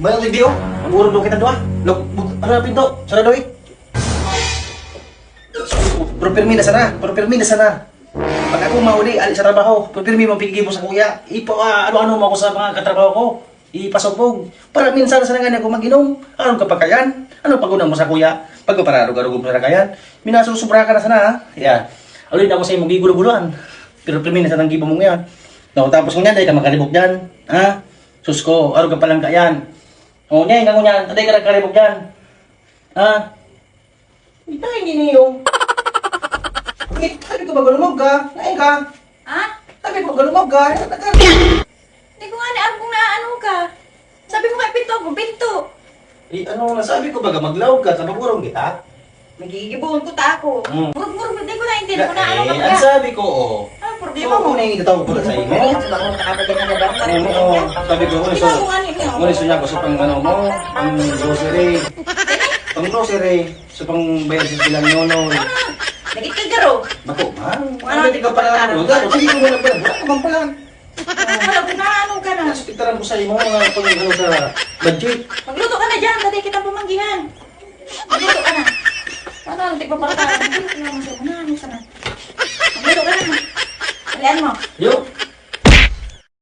Bayang video. Ang urong doon kita doa. Lok, ano na pinto? Sana doy. Pero pirmi na sana. Pero pirmi na sana. Pag ako mauli, alis sa trabaho. Pero pirmi mo pigigay mo sa kuya. Ano-ano mo ako sa mga katrabaho ko. Ipasupog. Para minsan sa nga ako mag-inom. Anong kapakayan? Anong pag-unang mo sa kuya? Pag pararog-arog mo sa kakayan. Minasusubra ka na sana ha. Yeah. Alin ako sa imong gigulo-guloan. Pero pirmi na sana ang gibo mo ngayon. No, tapos kung yan, dahil ka makaribok dyan. Ha? Sus ko, arog ka palang kayan. O, niya, hingang ko niyan. Dahil ka nagkaribok dyan. Ha? Ito, hindi niyo. Bakit? Sabi ko ba galumag ka? Nain ka? Ha? Sabi ko galumag ka? Hindi ko nga alam kung naano ka. Sabi ko kay Pinto, pinto. Ano na sabi ko ba maglaw ka sa pagurong kita? Nagigibuhon ko ta ako. Murag-murag, hindi ko naintindihan kung naano ka Ang ba. sabi ko, oh. Ano problema Ikaw mo? ko na yung itatawag ko sa inyo. Sabi ko, Di ba kung ano yun? Ngunit niya ko sa pang ano mo, pang grocery. Pang grocery. Sa pang bayan sa silang nono. Nagkikagaro. Bako, man. Ano, Hindi ka pala ano. Sige mo na ba? Wala ka bang pala. Alam ko naano ka na. Naspitaran ko sa iyo mga pang ano sa budget. Magluto ka na dyan, dati kita pamanggihan. Magluto ka na. Ano, hindi pa pala ka. Magluto ka na. Magluto ka na. Alian mo. Yo,